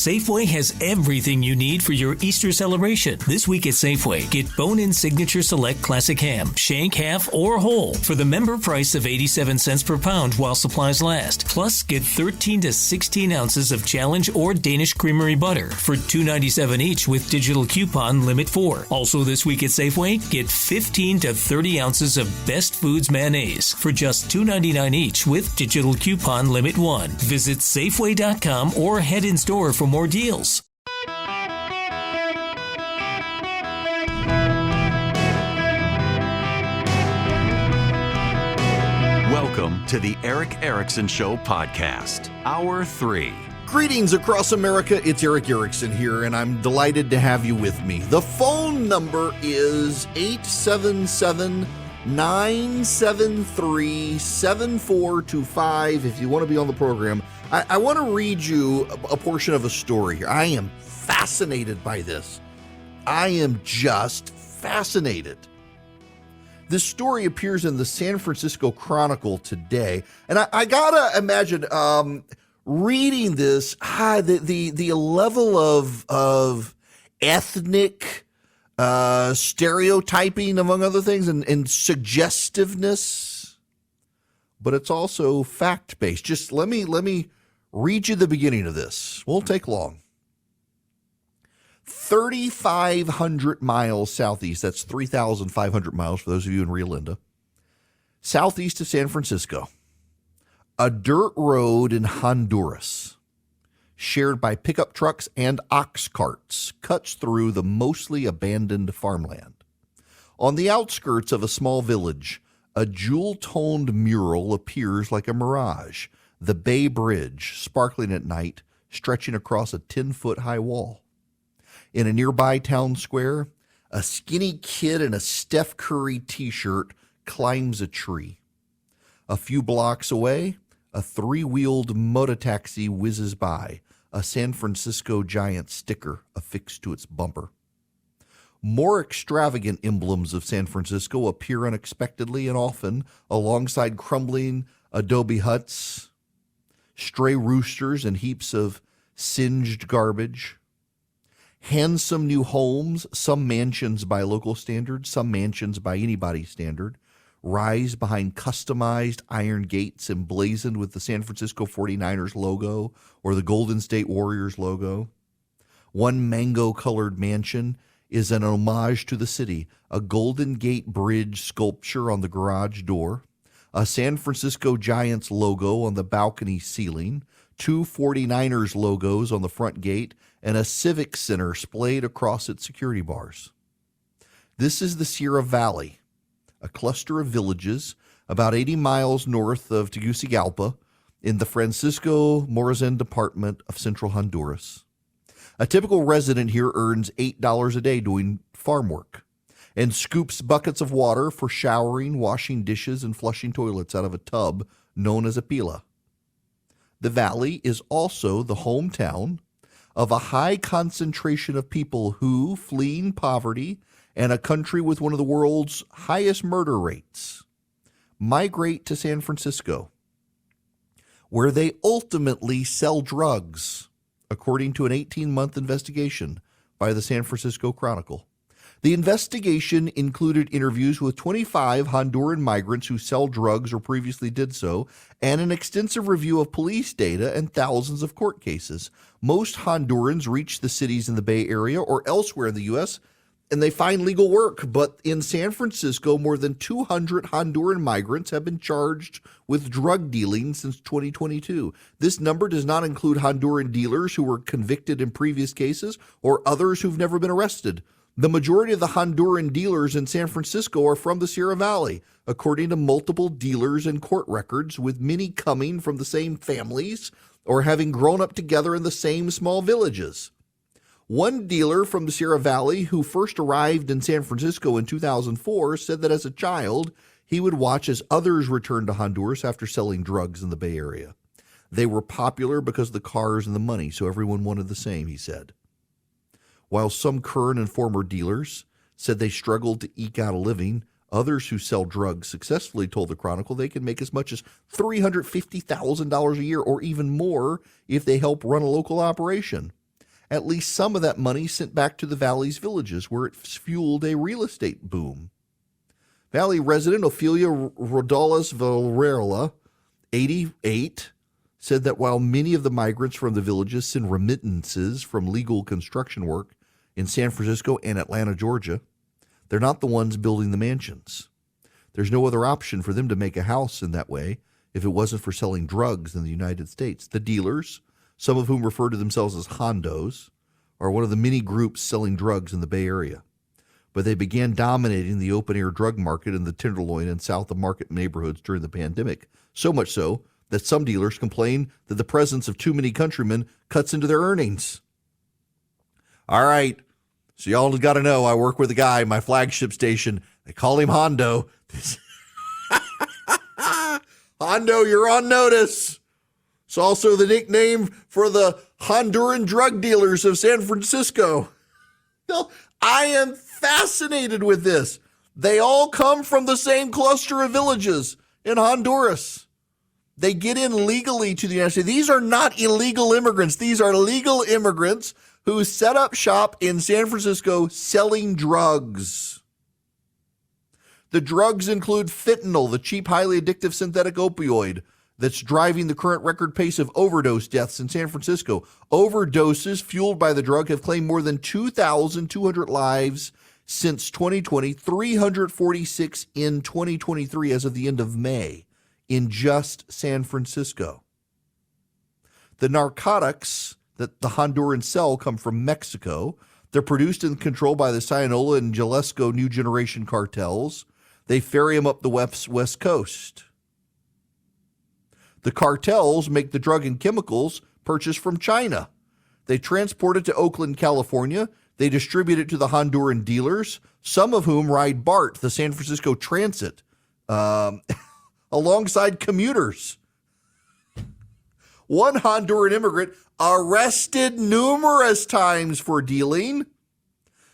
Safeway has everything you need for your Easter celebration. This week at Safeway, get bone-in Signature Select Classic Ham, shank, half, or whole for the member price of 87 cents per pound while supplies last. Plus, get 13 to 16 ounces of Challenge or Danish Creamery butter for $2.97 each with digital coupon limit 4. Also this week at Safeway, get 15 to 30 ounces of Best Foods mayonnaise for just $2.99 each with digital coupon limit 1. Visit Safeway.com or head in store for more deals. Welcome to the Eric Erickson Show podcast, Hour 3. Greetings across America, it's Eric Erickson here, and I'm delighted to have you with me. The phone number is 877-973-7425 if you want to be on the program. I want to read you a portion of a story here. I am fascinated by this. I am just fascinated. This story appears in the San Francisco Chronicle today, and I gotta imagine reading this, the level of ethnic stereotyping, among other things, and suggestiveness, but it's also fact-based. Just let me read you the beginning of this. Won't take long. 3,500 miles southeast, that's 3,500 miles for those of you in Rio Linda, southeast of San Francisco, a dirt road in Honduras, shared by pickup trucks and ox carts, cuts through the mostly abandoned farmland. On the outskirts of a small village, a jewel-toned mural appears like a mirage, the Bay Bridge, sparkling at night, stretching across a 10-foot-high wall. In a nearby town square, a skinny kid in a Steph Curry t-shirt climbs a tree. A few blocks away, a 3-wheeled mototaxi whizzes by, a San Francisco Giant sticker affixed to its bumper. More extravagant emblems of San Francisco appear unexpectedly and often alongside crumbling adobe huts, stray roosters and heaps of singed garbage. Handsome new homes, some mansions by local standards, some mansions by anybody's standard, rise behind customized iron gates emblazoned with the San Francisco 49ers logo or the Golden State Warriors logo. One mango-colored mansion is an homage to the city, a Golden Gate Bridge sculpture on the garage door, a San Francisco Giants logo on the balcony ceiling, 2 49ers logos on the front gate, and a civic center splayed across its security bars. This is the Sierra Valley, a cluster of villages about 80 miles north of Tegucigalpa in the Francisco Morazan department of central Honduras. A typical resident here earns $8 a day doing farm work and scoops buckets of water for showering, washing dishes, and flushing toilets out of a tub known as a pila. The valley is also the hometown of a high concentration of people who, fleeing poverty and a country with one of the world's highest murder rates, migrate to San Francisco, where they ultimately sell drugs, according to an 18-month investigation by the San Francisco Chronicle. The investigation included interviews with 25 Honduran migrants who sell drugs or previously did so, and an extensive review of police data and thousands of court cases. Most Hondurans reach the cities in the Bay Area or elsewhere in the U.S., and they find legal work. But in San Francisco, more than 200 Honduran migrants have been charged with drug dealing since 2022. This number does not include Honduran dealers who were convicted in previous cases or others who've never been arrested. The majority of the Honduran dealers in San Francisco are from the Sierra Valley, according to multiple dealers and court records, with many coming from the same families or having grown up together in the same small villages. One dealer from the Sierra Valley who first arrived in San Francisco in 2004 said that as a child, he would watch as others returned to Honduras after selling drugs in the Bay Area. They were popular because of the cars and the money, so everyone wanted the same, he said. While some current and former dealers said they struggled to eke out a living, others who sell drugs successfully told the Chronicle they can make as much as $350,000 a year or even more if they help run a local operation. at least some of that money sent back to the Valley's villages, where it fueled a real estate boom. Valley resident Ophelia Rodales Valrera, 88, said that while many of the migrants from the villages send remittances from legal construction work in San Francisco and Atlanta, Georgia, they're not the ones building the mansions. There's no other option for them to make a house in that way if it wasn't for selling drugs in the United States. The dealers, some of whom refer to themselves as hondos, are one of the many groups selling drugs in the Bay Area. But they began dominating the open-air drug market in the Tenderloin and South of Market neighborhoods during the pandemic, so much so that some dealers complain that the presence of too many countrymen cuts into their earnings. All right, so y'all got to know I work with a guy, my flagship station. They call him Hondo. Hondo, you're on notice. It's also the nickname for the Honduran drug dealers of San Francisco. No, I am fascinated with this. They all come from the same cluster of villages in Honduras. They get in legally to the United States. These are not illegal immigrants. These are legal immigrants who set up shop in San Francisco selling drugs. The drugs include fentanyl, the cheap, highly addictive synthetic opioid that's driving the current record pace of overdose deaths in San Francisco. Overdoses fueled by the drug have claimed more than 2,200 lives since 2020, 346 in 2023 as of the end of May in just San Francisco. The narcotics that the Hondurans sell come from Mexico. They're produced and controlled by the Sinaloa and Jalisco New Generation cartels. They ferry them up the West Coast. The cartels make the drug and chemicals purchased from China. They transport it to Oakland, California. They distribute it to the Honduran dealers, some of whom ride BART, the San Francisco Transit, alongside commuters. One Honduran immigrant arrested numerous times for dealing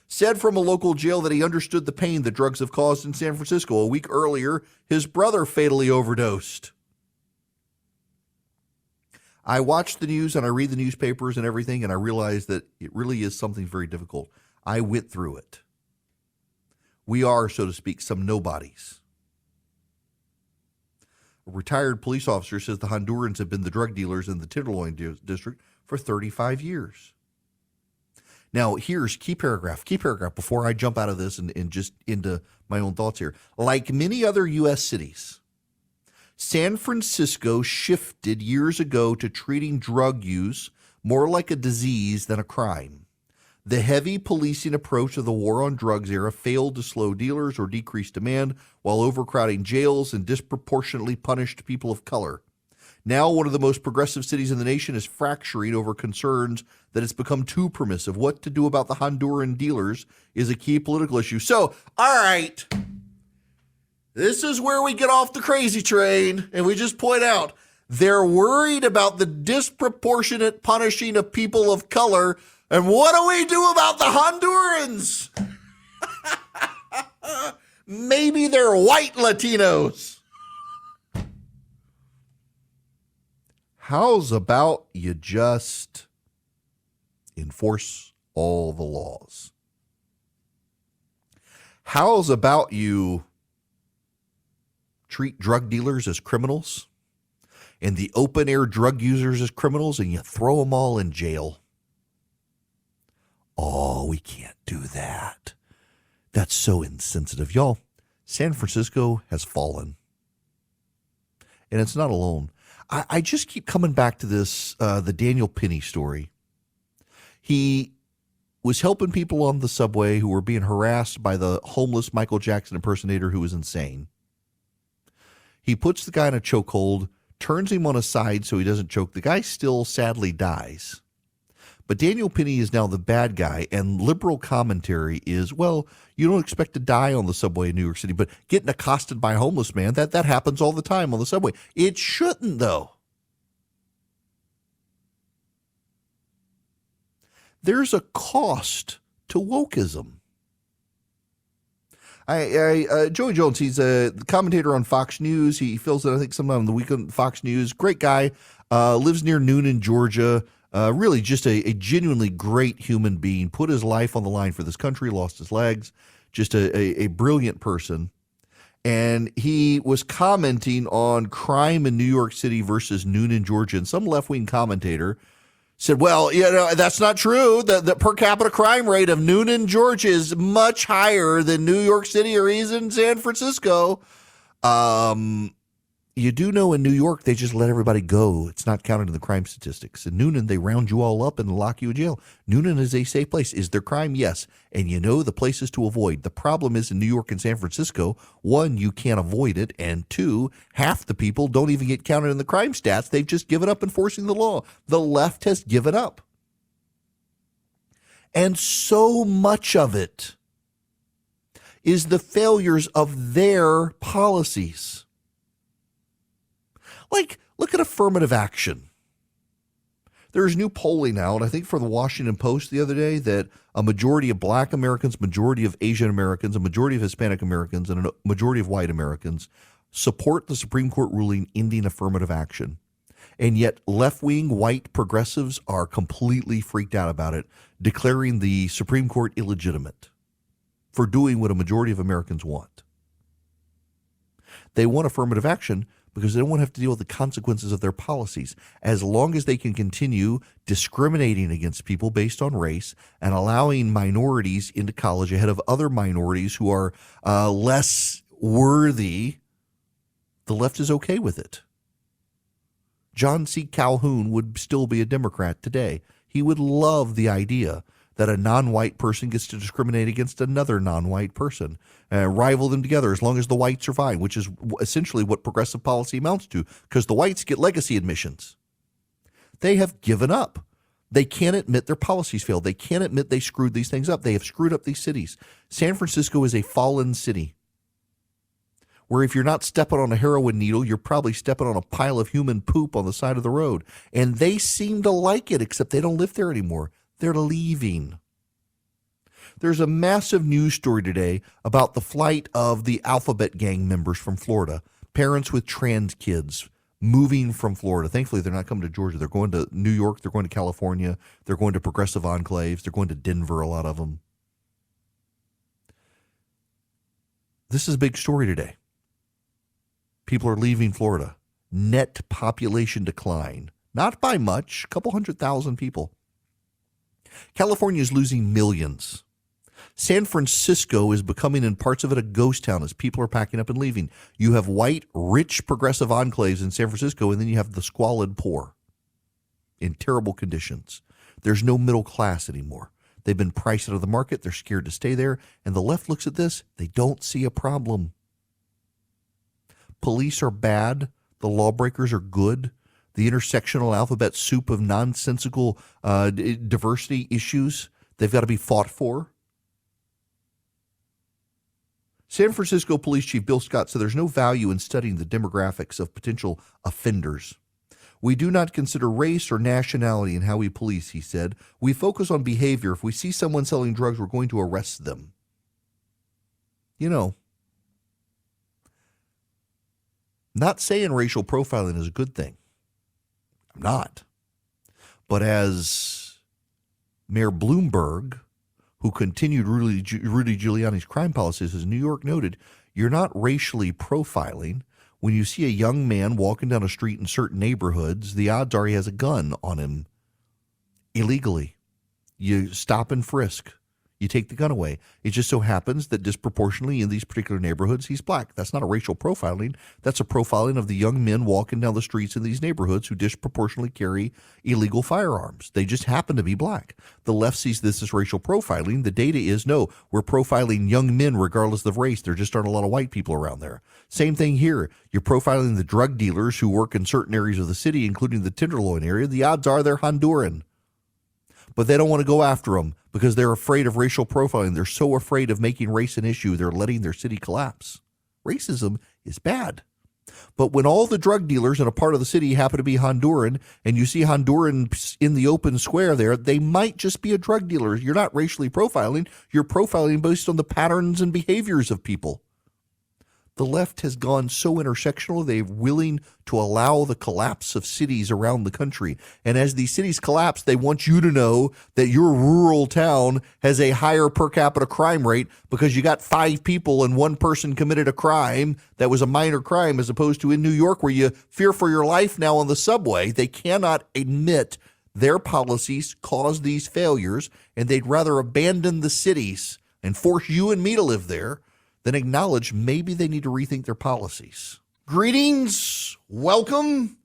said from a local jail that he understood the pain the drugs have caused in San Francisco. A week earlier, his brother fatally overdosed. I watch the news and I read the newspapers and everything, and I realize that it really is something very difficult. I went through it. We are, so to speak, some nobodies. A retired police officer says the Hondurans have been the drug dealers in the Tenderloin district for 35 years. Now, here's key paragraph before I jump out of this and just into my own thoughts here. Like many other U.S. cities, San Francisco shifted years ago to treating drug use more like a disease than a crime. The heavy policing approach of the war on drugs era failed to slow dealers or decrease demand while overcrowding jails and disproportionately punished people of color. Now, one of the most progressive cities in the nation is fracturing over concerns that it's become too permissive. What to do about the Honduran dealers is a key political issue. So, all right, this is where we get off the crazy train, and we just point out they're worried about the disproportionate punishing of people of color. And what do we do about the Hondurans? Maybe they're white Latinos. How's about you just enforce all the laws? How's about you treat drug dealers as criminals and the open-air drug users as criminals, and you throw them all in jail? Oh, we can't do that. That's so insensitive. Y'all, San Francisco has fallen. And it's not alone. I just keep coming back to this, the Daniel Penny story. He was helping people on the subway who were being harassed by the homeless Michael Jackson impersonator who was insane. He puts the guy in a chokehold, turns him on his side so he doesn't choke. The guy still sadly dies. But Daniel Penny is now the bad guy, and liberal commentary is, well, you don't expect to die on the subway in New York City, but getting accosted by a homeless man, that happens all the time on the subway. It shouldn't, though. There's a cost to wokeism. Joey Jones, he's a commentator on Fox News. He fills it, I think, sometime on the weekend, Fox News. Great guy. Lives near Noonan, Georgia. Really just a genuinely great human being, put his life on the line for this country, lost his legs, just a brilliant person. And he was commenting on crime in New York City versus Noonan, Georgia. And some left-wing commentator said, well, that's not true. The per capita crime rate of Noonan, Georgia is much higher than New York City or even San Francisco. You do know in New York, they just let everybody go. It's not counted in the crime statistics. In Noonan, they round you all up and lock you in jail. Noonan is a safe place. Is there crime? Yes. And you know the places to avoid. The problem is in New York and San Francisco, one, you can't avoid it. And two, half the people don't even get counted in the crime stats. They've just given up enforcing the law. The left has given up. And so much of it is the failures of their policies. Like, look at affirmative action. There's new polling out, I think for the Washington Post the other day, that a majority of Black Americans, majority of Asian Americans, a majority of Hispanic Americans, and a majority of white Americans support the Supreme Court ruling ending affirmative action. And yet left-wing white progressives are completely freaked out about it, declaring the Supreme Court illegitimate for doing what a majority of Americans want. They want affirmative action because they don't want to have to deal with the consequences of their policies. As long as they can continue discriminating against people based on race and allowing minorities into college ahead of other minorities who are less worthy, the left is okay with it. John C. Calhoun would still be a Democrat today. He would love the idea that a non-white person gets to discriminate against another non-white person, rival them together as long as the whites are fine, which is essentially what progressive policy amounts to, because the whites get legacy admissions. They have given up. They can't admit their policies failed. They can't admit they screwed these things up. They have screwed up these cities. San Francisco is a fallen city where if you're not stepping on a heroin needle, you're probably stepping on a pile of human poop on the side of the road. And they seem to like it, except they don't live there anymore. They're leaving. There's a massive news story today about the flight of the Alphabet Gang members from Florida, parents with trans kids moving from Florida. Thankfully, they're not coming to Georgia. They're going to New York. They're going to California. They're going to progressive enclaves. They're going to Denver, a lot of them. This is a big story today. People are leaving Florida. Net population decline. Not by much, a couple 100,000 people. California is losing millions. San Francisco is becoming, in parts of it, a ghost town as people are packing up and leaving. You have white, rich, progressive enclaves in San Francisco, and then you have the squalid poor in terrible conditions. There's no middle class anymore. They've been priced out of the market. They're scared to stay there. And the left looks at this. They don't see a problem. Police are bad. The lawbreakers are good. The intersectional alphabet soup of nonsensical diversity issues, they've got to be fought for. San Francisco Police Chief Bill Scott said there's no value in studying the demographics of potential offenders. We do not consider race or nationality in how we police, he said. We focus on behavior. If we see someone selling drugs, we're going to arrest them. You know, not saying racial profiling is a good thing. I'm not. But as Mayor Bloomberg, who continued Rudy Giuliani's crime policies, as New York noted, you're not racially profiling. When you see a young man walking down a street in certain neighborhoods, the odds are he has a gun on him illegally. You stop and frisk. You take the gun away. It just so happens that disproportionately in these particular neighborhoods, he's black. That's not a racial profiling. That's a profiling of the young men walking down the streets in these neighborhoods who disproportionately carry illegal firearms. They just happen to be black. The left sees this as racial profiling. The data is, no, we're profiling young men regardless of race. There just aren't a lot of white people around there. Same thing here. You're profiling the drug dealers who work in certain areas of the city, including the Tenderloin area. The odds are they're Honduran. But they don't want to go after them because they're afraid of racial profiling. They're so afraid of making race an issue, they're letting their city collapse. Racism is bad. But when all the drug dealers in a part of the city happen to be Honduran, and you see Hondurans in the open square there, they might just be a drug dealer. You're not racially profiling. You're profiling based on the patterns and behaviors of people. The left has gone so intersectional, they're willing to allow the collapse of cities around the country. And as these cities collapse, they want you to know that your rural town has a higher per capita crime rate because you got 5 people and 1 person committed a crime that was a minor crime, as opposed to in New York where you fear for your life now on the subway. They cannot admit their policies cause these failures, and they'd rather abandon the cities and force you and me to live there than acknowledge maybe they need to rethink their policies. Greetings. Welcome.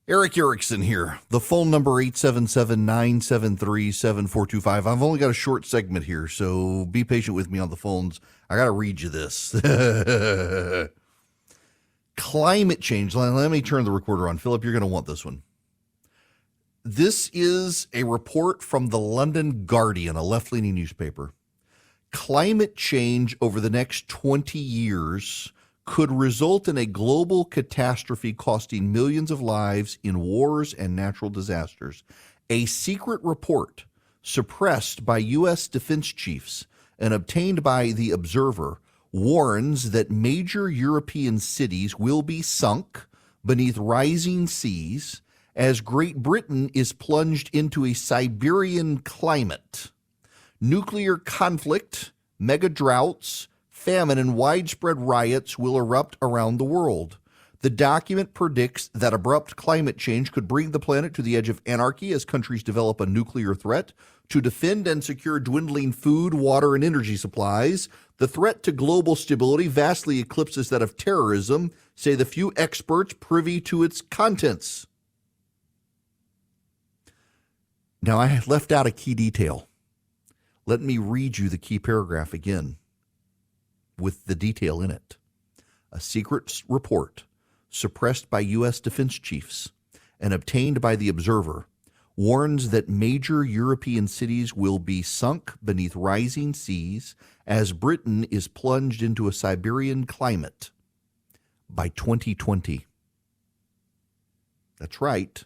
Eric Erickson here. The phone number 877-973-7425. I've only got a short segment here, so be patient with me on the phones. I got to read you this. Climate change. Let me turn the recorder on. Philip, you're going to want this one. This is a report from the London Guardian, a left-leaning newspaper. Climate change over the next 20 years could result in a global catastrophe costing millions of lives in wars and natural disasters. A secret report suppressed by U.S. defense chiefs and obtained by The Observer warns that major European cities will be sunk beneath rising seas as Great Britain is plunged into a Siberian climate. Nuclear conflict, mega droughts, famine, and widespread riots will erupt around the world. The document predicts that abrupt climate change could bring the planet to the edge of anarchy as countries develop a nuclear threat to defend and secure dwindling food, water, and energy supplies. The threat to global stability vastly eclipses that of terrorism, say the few experts privy to its contents. Now, I left out a key detail. Let me read you the key paragraph again with the detail in it. A secret report suppressed by U.S. defense chiefs and obtained by The Observer warns that major European cities will be sunk beneath rising seas as Britain is plunged into a Siberian climate by 2020. That's right.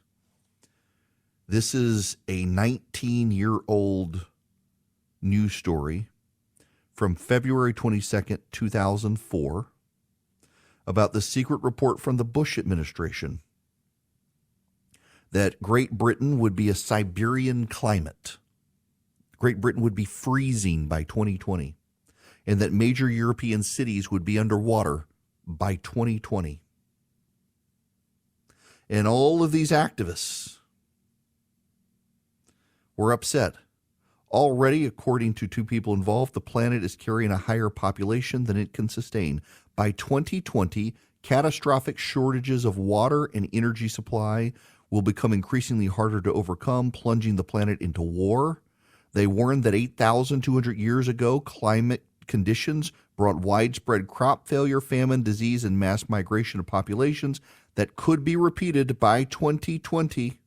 This is a 19-year-old news story from February 22nd, 2004, about the secret report from the Bush administration that Great Britain would be a Siberian climate. Great Britain would be freezing by 2020, and that major European cities would be underwater by 2020. And all of these activists were upset. Already, according to 2 people involved, the planet is carrying a higher population than it can sustain. By 2020, catastrophic shortages of water and energy supply will become increasingly harder to overcome, plunging the planet into war. They warned that 8,200 years ago, climate conditions brought widespread crop failure, famine, disease, and mass migration of populations that could be repeated by 2020.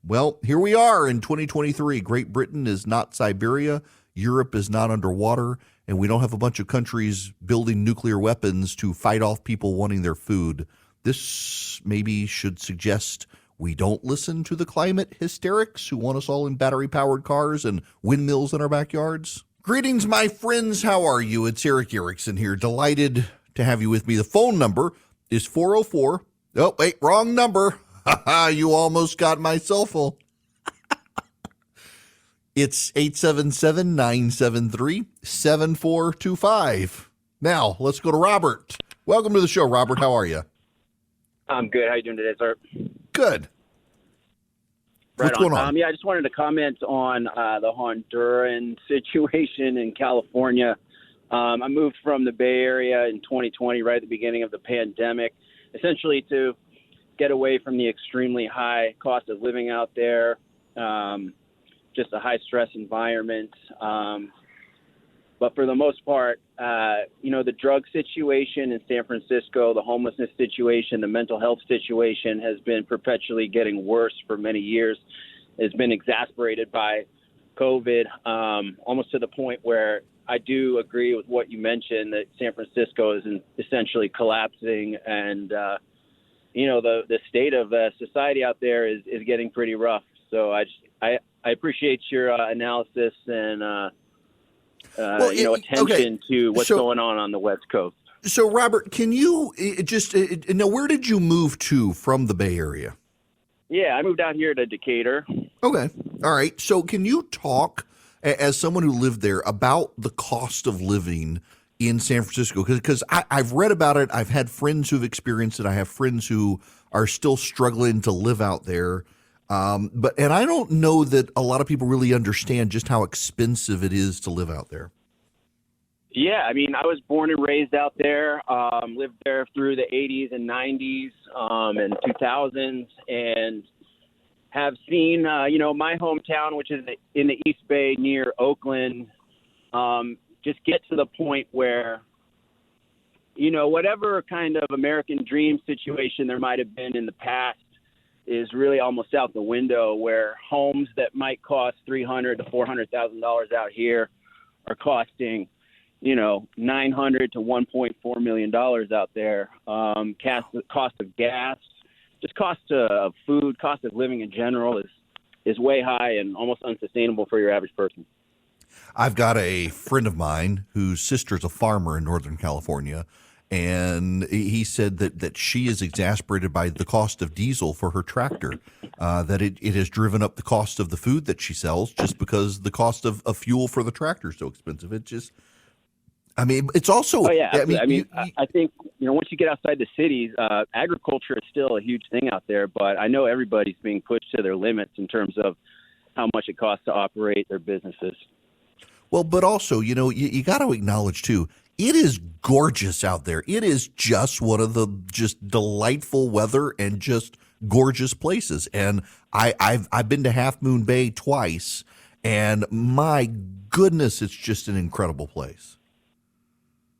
Well, here we are in 2023. Great Britain is not Siberia. Europe is not underwater. And we don't have a bunch of countries building nuclear weapons to fight off people wanting their food. This maybe should suggest we don't listen to the climate hysterics who want us all in battery-powered cars and windmills in our backyards. Greetings, my friends. How are you? It's Eric Erickson here. Delighted to have you with me. The phone number is 404. Oh, wait, wrong number. You almost got my cell phone. It's 877-973-7425. Now, let's go to Robert. Welcome to the show, Robert. How are you? I'm good. How you doing today, sir? Good. Right What's going on? Yeah, I just wanted to comment on the Honduran situation in California. I moved from the Bay Area in 2020, right at the beginning of the pandemic, essentially to get away from the extremely high cost of living out there, just a high-stress environment. But for the most part, the drug situation in San Francisco, the homelessness situation, the mental health situation has been perpetually getting worse for many years. It's been exacerbated by COVID, almost to the point where I do agree with what you mentioned, that San Francisco is essentially collapsing, and the state of society out there is getting pretty rough. So I appreciate your analysis, and attention to what's going on the West Coast. So, Robert, can you now, where did you move to from the Bay Area? Yeah, I moved out here to Decatur. Okay. All right. So can you talk, as someone who lived there, about the cost of living in San Francisco? Because I've read about it. I've had friends who've experienced it. I have friends who are still struggling to live out there. And I don't know that a lot of people really understand just how expensive it is to live out there. Yeah, I mean, I was born and raised out there, lived there through the 80s and 90s and 2000s, and have seen, my hometown, which is in the East Bay near Oakland, just get to the point where, whatever kind of American dream situation there might have been in the past is really almost out the window, where homes that might cost $300,000 to $400,000 out here are costing $900,000 to $1.4 million out there. Cost of gas, just cost of food, cost of living in general is way high and almost unsustainable for your average person. I've got a friend of mine whose sister's a farmer in Northern California, and he said that she is exasperated by the cost of diesel for her tractor, that it has driven up the cost of the food that she sells just because the cost of fuel for the tractor is so expensive. It's also. Oh yeah, I think once you get outside the cities, agriculture is still a huge thing out there. But I know everybody's being pushed to their limits in terms of how much it costs to operate their businesses. Well, but also, you got to acknowledge too, it is gorgeous out there. It is just one of the just delightful weather and just gorgeous places. And I've been to Half Moon Bay twice, and my goodness, it's just an incredible place.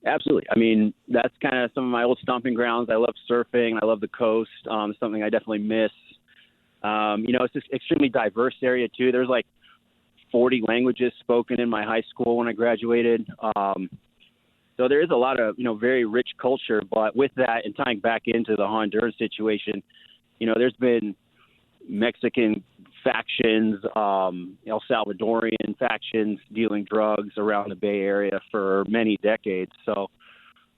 Absolutely. I mean, that's kind of some of my old stomping grounds. I love surfing. I love the coast. Something I definitely miss. It's just extremely diverse area too. There's like 40 languages spoken in my high school when I graduated. So there is a lot of, very rich culture. But with that, and tying back into the Honduran situation, there's been Mexican factions, El Salvadorian factions dealing drugs around the Bay Area for many decades. So,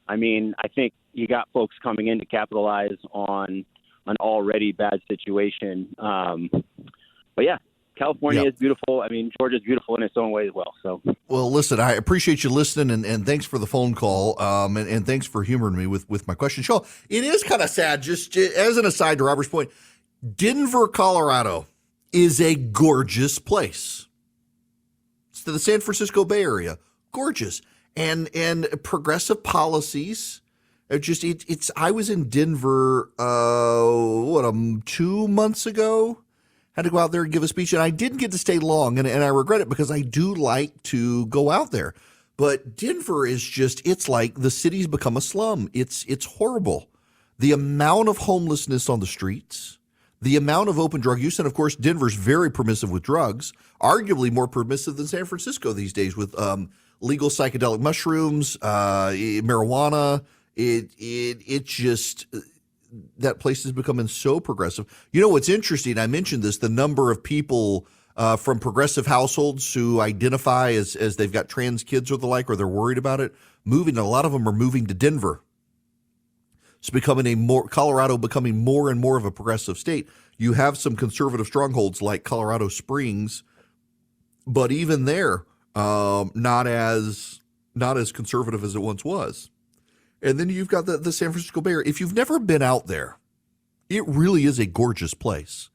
I mean, I think you got folks coming in to capitalize on an already bad situation. But yeah, California is beautiful. I mean, Georgia's beautiful in its own way as well. So, well, listen, I appreciate you listening, and thanks for the phone call, and thanks for humoring me with my question. Shaw, it is kind of sad, just as an aside to Robert's point, Denver, Colorado is a gorgeous place. It's the San Francisco Bay Area, gorgeous, and progressive policies. I was in Denver 2 months ago. Had to go out there and give a speech, and I didn't get to stay long, and I regret it because I do like to go out there. But Denver is it's like the city's become a slum. It's horrible. The amount of homelessness on the streets, the amount of open drug use, and of course, Denver's very permissive with drugs, arguably more permissive than San Francisco these days with legal psychedelic mushrooms, marijuana. It just, that place is becoming so progressive. What's interesting, I mentioned this, the number of people from progressive households who identify as they've got trans kids or the like, or they're worried about it, moving. A lot of them are moving to Denver. It's becoming Colorado becoming more and more of a progressive state. You have some conservative strongholds like Colorado Springs, but even there, not as conservative as it once was. And then you've got the San Francisco Bay Area. If you've never been out there, it really is a gorgeous place.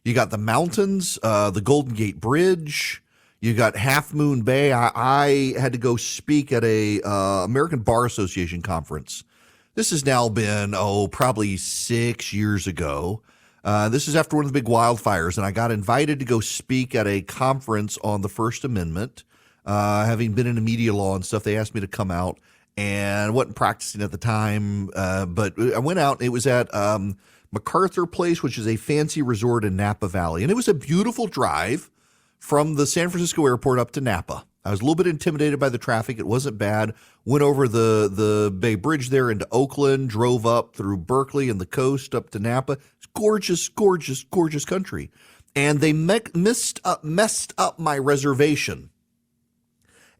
You got the mountains, the Golden Gate Bridge. You got Half Moon Bay. I had to go speak at a American Bar Association conference. This has now been, probably 6 years ago. This is after one of the big wildfires, and I got invited to go speak at a conference on the First Amendment. Having been in media law and stuff, they asked me to come out, and I wasn't practicing at the time, but I went out. It was at MacArthur Place, which is a fancy resort in Napa Valley, and it was a beautiful drive from the San Francisco airport up to Napa. I was a little bit intimidated by the traffic. It wasn't bad. Went over the Bay Bridge there into Oakland, drove up through Berkeley and the coast up to Napa. It's gorgeous, gorgeous, gorgeous country. And they messed up my reservation.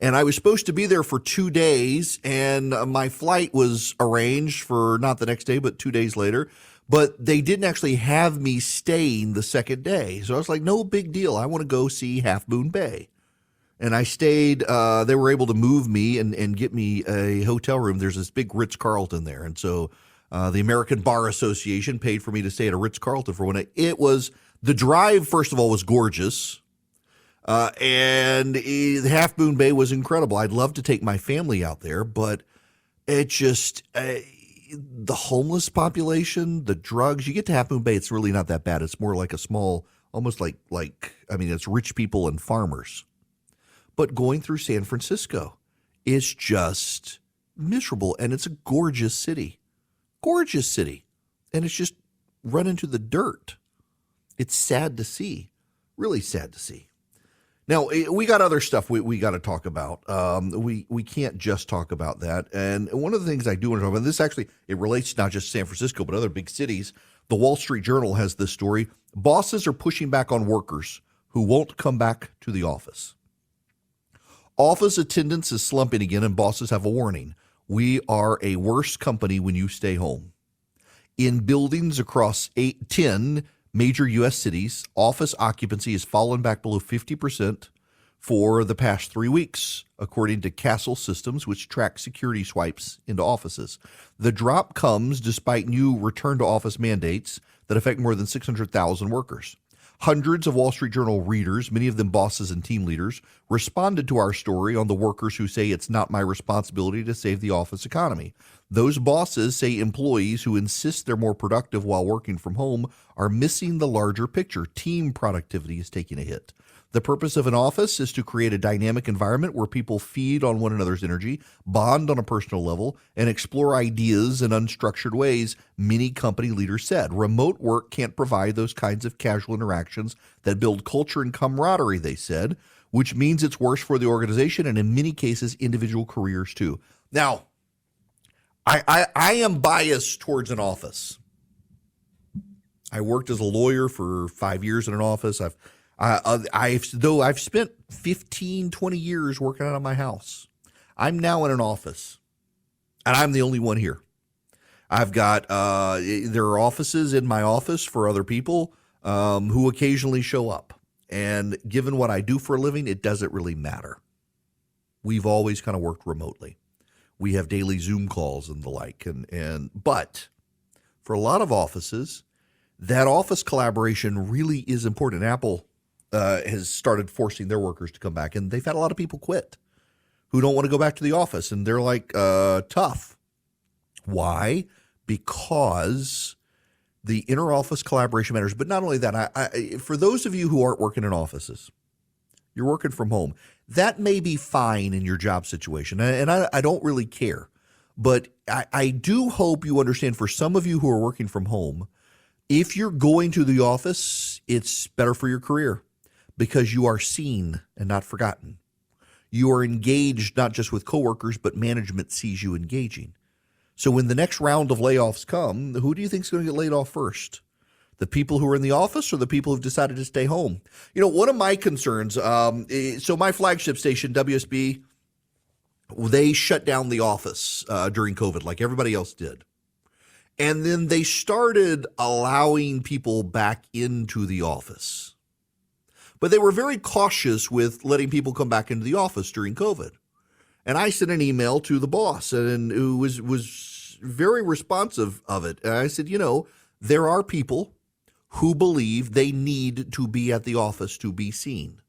And I was supposed to be there for 2 days, and my flight was arranged for not the next day, but 2 days later. But they didn't actually have me staying the second day. So I was like, no big deal. I want to go see Half Moon Bay. And I stayed. They were able to move me and get me a hotel room. There's this big Ritz-Carlton there. And so the American Bar Association paid for me to stay at a Ritz-Carlton for one night. The drive, first of all, was gorgeous. And Half Moon Bay was incredible. I'd love to take my family out there, but it just... the homeless population, the drugs, you get to Half Moon Bay, it's really not that bad. It's more like a small, almost like it's rich people and farmers. But going through San Francisco is just miserable, and it's a gorgeous city. And it's just run into the dirt. It's sad to see, really sad to see. Now, we got other stuff we got to talk about. We can't just talk about that. And one of the things I do want to talk about, this actually, it relates not just to San Francisco, but other big cities. The Wall Street Journal has this story. Bosses are pushing back on workers who won't come back to the office. Office attendance is slumping again, and bosses have a warning. We are a worse company when you stay home. In buildings across 10 major U.S. cities, office occupancy has fallen back below 50% for the past 3 weeks, according to Castle Systems, which tracks security swipes into offices. The drop comes despite new return-to-office mandates that affect more than 600,000 workers. Hundreds of Wall Street Journal readers, many of them bosses and team leaders, responded to our story on the workers who say it's not my responsibility to save the office economy. Those bosses say employees who insist they're more productive while working from home are missing the larger picture. Team productivity is taking a hit. The purpose of an office is to create a dynamic environment where people feed on one another's energy, bond on a personal level, and explore ideas in unstructured ways, many company leaders said. Remote work can't provide those kinds of casual interactions that build culture and camaraderie, they said, which means it's worse for the organization and in many cases, individual careers too. Now, I am biased towards an office. I worked as a lawyer for 5 years in an office. I've spent 15, 20 years working out of my house. I'm now in an office, and I'm the only one here. I've got, there are offices in my office for other people who occasionally show up. And given what I do for a living, it doesn't really matter. We've always kind of worked remotely. We have daily Zoom calls and the like. But for a lot of offices, that office collaboration really is important. Apple has started forcing their workers to come back, and they've had a lot of people quit who don't want to go back to the office, and they're like, tough. Why? Because the inter-office collaboration matters. But not only that, for those of you who aren't working in offices, you're working from home, that may be fine in your job situation, and I don't really care. But I do hope you understand, for some of you who are working from home, if you're going to the office, it's better for your career because you are seen and not forgotten. You are engaged not just with coworkers, but management sees you engaging. So when the next round of layoffs come, who do you think is going to get laid off first? The people who are in the office or the people who've decided to stay home? You know, one of my concerns, so my flagship station, WSB, they shut down the office during COVID like everybody else did. And then they started allowing people back into the office. But they were very cautious with letting people come back into the office during COVID. And I sent an email to the boss, and who was very responsive of it. And I said, you know, there are people who believe they need to be at the office to be seen.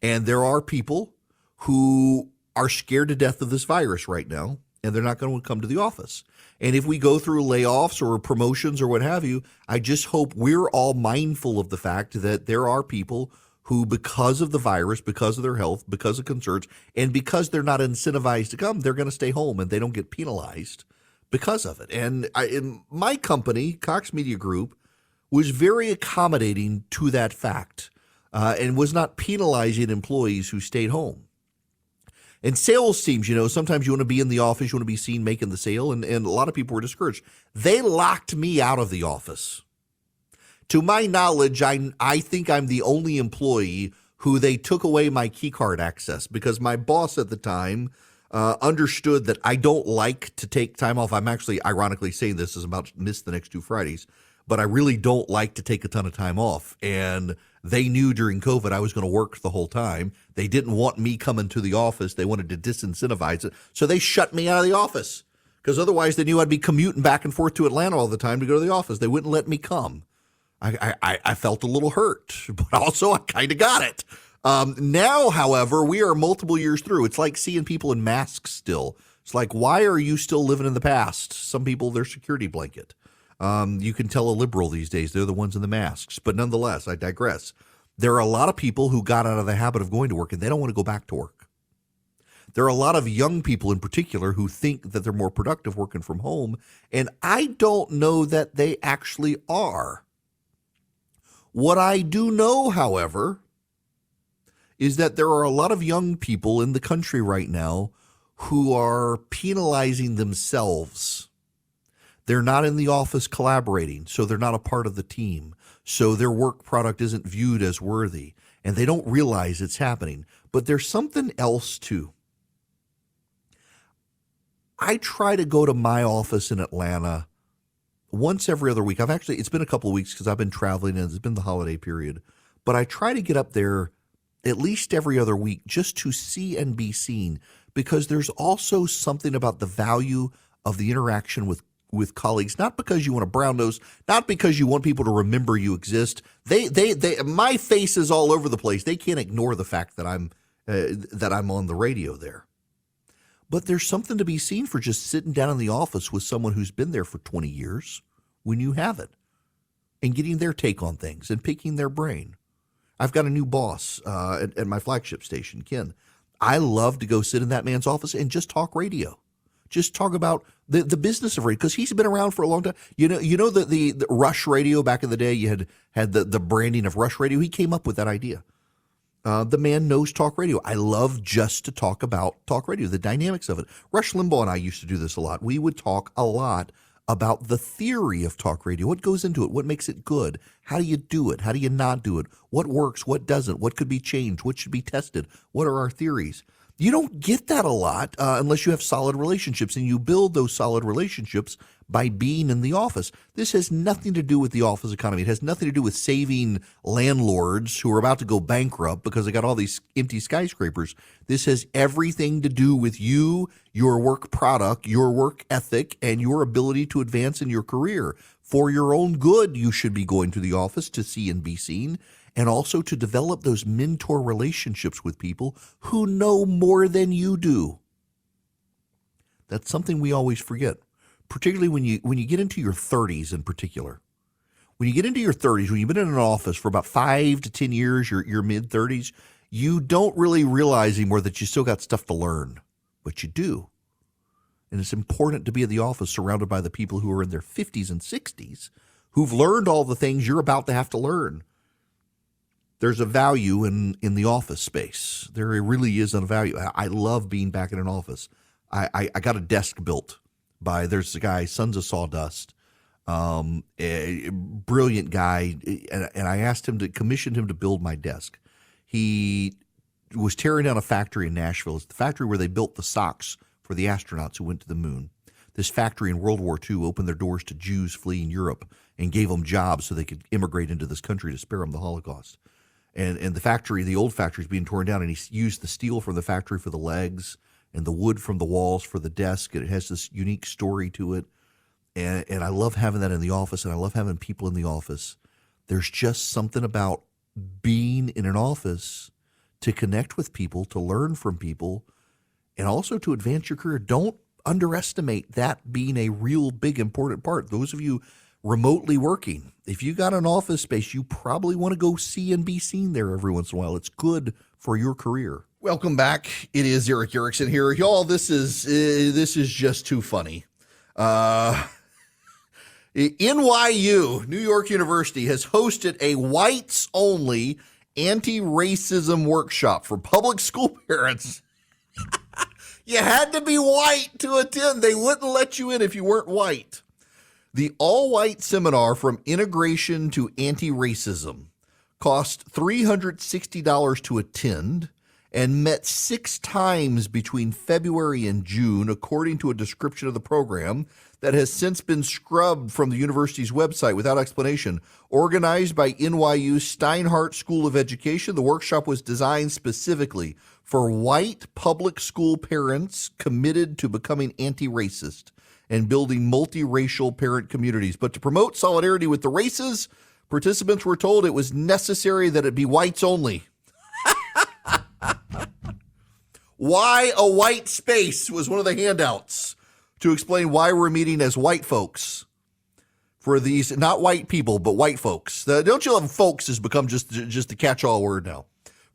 And there are people who are scared to death of this virus right now, and they're not going to come to the office. And if we go through layoffs or promotions or what have you, I just hope we're all mindful of the fact that there are people who, because of the virus, because of their health, because of concerns, and because they're not incentivized to come, they're going to stay home and they don't get penalized because of it. And in my company, Cox Media Group, was very accommodating to that fact and was not penalizing employees who stayed home. And sales teams, you know, sometimes you want to be in the office, you want to be seen making the sale, and a lot of people were discouraged. They locked me out of the office. To my knowledge, I think I'm the only employee who they took away my key card access because my boss at the time understood that I don't like to take time off. I'm actually ironically saying this is about to miss the next 2 Fridays, but I really don't like to take a ton of time off. And they knew during COVID I was going to work the whole time. They didn't want me coming to the office. They wanted to disincentivize it. So they shut me out of the office because otherwise they knew I'd be commuting back and forth to Atlanta all the time to go to the office. They wouldn't let me come. I felt a little hurt, but also I kind of got it. Now, however, we are multiple years through. It's like seeing people in masks still. It's like, why are you still living in the past? Some people, their security blanket. You can tell a liberal these days. They're the ones in the masks. But nonetheless, I digress. There are a lot of people who got out of the habit of going to work, and they don't want to go back to work. There are a lot of young people in particular who think that they're more productive working from home, and I don't know that they actually are. What I do know, however, is that there are a lot of young people in the country right now who are penalizing themselves. They're not in the office collaborating, so they're not a part of the team. So their work product isn't viewed as worthy, and they don't realize it's happening. But there's something else, too. I try to go to my office in Atlanta once every other week. It's been a couple of weeks because I've been traveling and it's been the holiday period. But I try to get up there at least every other week just to see and be seen, because there's also something about the value of the interaction with colleagues, not because you want to brown nose, not because you want people to remember you exist. My face is all over the place. They can't ignore the fact that I'm on the radio there. But there's something to be seen for just sitting down in the office with someone who's been there for 20 years when you haven't, and getting their take on things and picking their brain. I've got a new boss at my flagship station, Ken. I love to go sit in that man's office and just talk radio. Just talk about the business of radio, because he's been around for a long time. You know the Rush Radio back in the day, you had the branding of Rush Radio. He came up with that idea. The man knows talk radio. I love just to talk about talk radio, the dynamics of it. Rush Limbaugh and I used to do this a lot. We would talk a lot about the theory of talk radio, what goes into it, what makes it good, how do you do it, how do you not do it, what works, what doesn't, what could be changed, what should be tested, what are our theories. You don't get that a lot unless you have solid relationships, and you build those solid relationships by being in the office. This has nothing to do with the office economy. It has nothing to do with saving landlords who are about to go bankrupt because they got all these empty skyscrapers. This has everything to do with you, your work product, your work ethic, and your ability to advance in your career. For your own good, you should be going to the office to see and be seen, and also to develop those mentor relationships with people who know more than you do. That's something we always forget, particularly when you get into your 30s in particular. When you get into your 30s, when you've been in an office for about 5 to 10 years, your mid-30s, you don't really realize anymore that you still got stuff to learn, but you do. And it's important to be at the office surrounded by the people who are in their 50s and 60s who've learned all the things you're about to have to learn. There's a value in the office space. There really is a value. I love being back in an office. I got a desk built by, there's a guy, Sons of Sawdust, a brilliant guy, and I commissioned him to build my desk. He was tearing down a factory in Nashville. It's the factory where they built the socks for the astronauts who went to the moon. This factory in World War II opened their doors to Jews fleeing Europe and gave them jobs so they could immigrate into this country to spare them the Holocaust. And the factory, the old factory, is being torn down, and he used the steel from the factory for the legs and the wood from the walls for the desk. And it has this unique story to it. And I love having that in the office, and I love having people in the office. There's just something about being in an office to connect with people, to learn from people, and also to advance your career. Don't underestimate that being a real big, important part. Those of you remotely working, if you got an office space, you probably want to go see and be seen there every once in a while. It's good for your career. Welcome back. It is Eric Erickson here. Y'all, this is just too funny. NYU, New York University, has hosted a whites-only anti-racism workshop for public school parents. You had to be white to attend. They wouldn't let you in if you weren't white. The all-white seminar From Integration to Anti-Racism, cost $360 to attend, and met 6 times between February and June, according to a description of the program that has since been scrubbed from the university's website without explanation. Organized by NYU Steinhardt School of Education, the workshop was designed specifically for white public school parents committed to becoming anti-racist and building multiracial parent communities. But to promote solidarity with the races, participants were told it was necessary that it be whites only. Why a white space was one of the handouts to explain why we're meeting as white folks. For these, not white people, but white folks. Don't you love folks has become just a catch-all word now.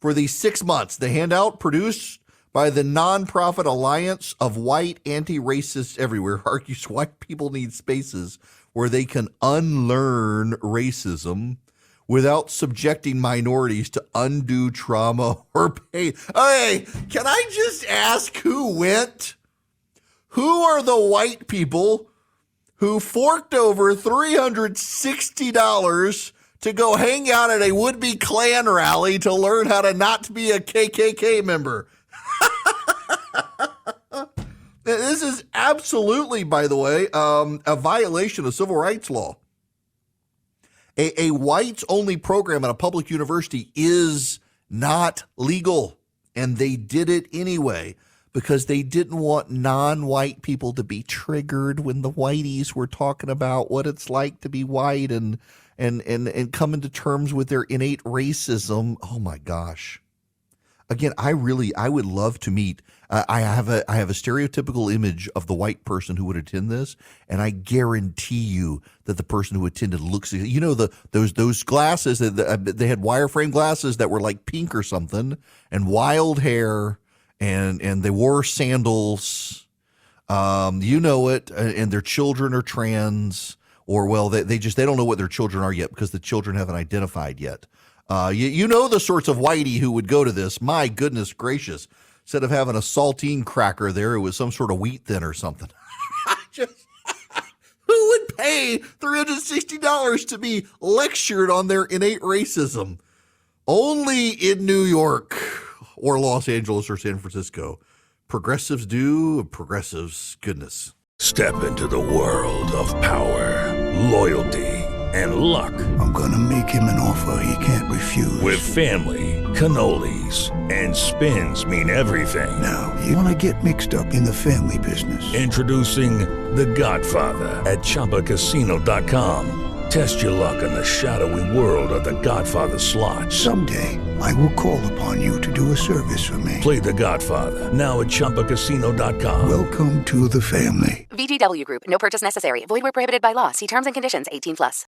For these 6 months, the handout produced by the nonprofit Alliance of White Anti-Racists Everywhere argues white people need spaces where they can unlearn racism without subjecting minorities to undue trauma or pain. Hey, can I just ask who went? Who are the white people who forked over $360 to go hang out at a would-be Klan rally to learn how to not be a KKK member? This is absolutely, by the way, a violation of civil rights law. A whites-only program at a public university is not legal, and they did it anyway because they didn't want non-white people to be triggered when the whiteys were talking about what it's like to be white and coming to terms with their innate racism. Oh my gosh. Again, I would love to meet. I have a stereotypical image of the white person who would attend this, and I guarantee you that the person who attended looks. You know those glasses that they had wireframe glasses that were like pink or something, and wild hair, and they wore sandals. You know it, and their children are trans, or well, they don't know what their children are yet because the children haven't identified yet. You know the sorts of whitey who would go to this. My goodness gracious. Instead of having a saltine cracker there, it was some sort of wheat thin or something. Who would pay $360 to be lectured on their innate racism? Only in New York or Los Angeles or San Francisco. Progressives do, progressives, goodness. Step into the world of power, loyalty, and luck. I'm gonna make him an offer he can't refuse. With family, cannolis, and spins mean everything. Now, you wanna get mixed up in the family business. Introducing The Godfather at ChumbaCasino.com. Test your luck in the shadowy world of The Godfather slot. Someday, I will call upon you to do a service for me. Play The Godfather, now at ChumbaCasino.com. Welcome to the family. VGW Group. No purchase necessary. Void where prohibited by law. See terms and conditions. 18+.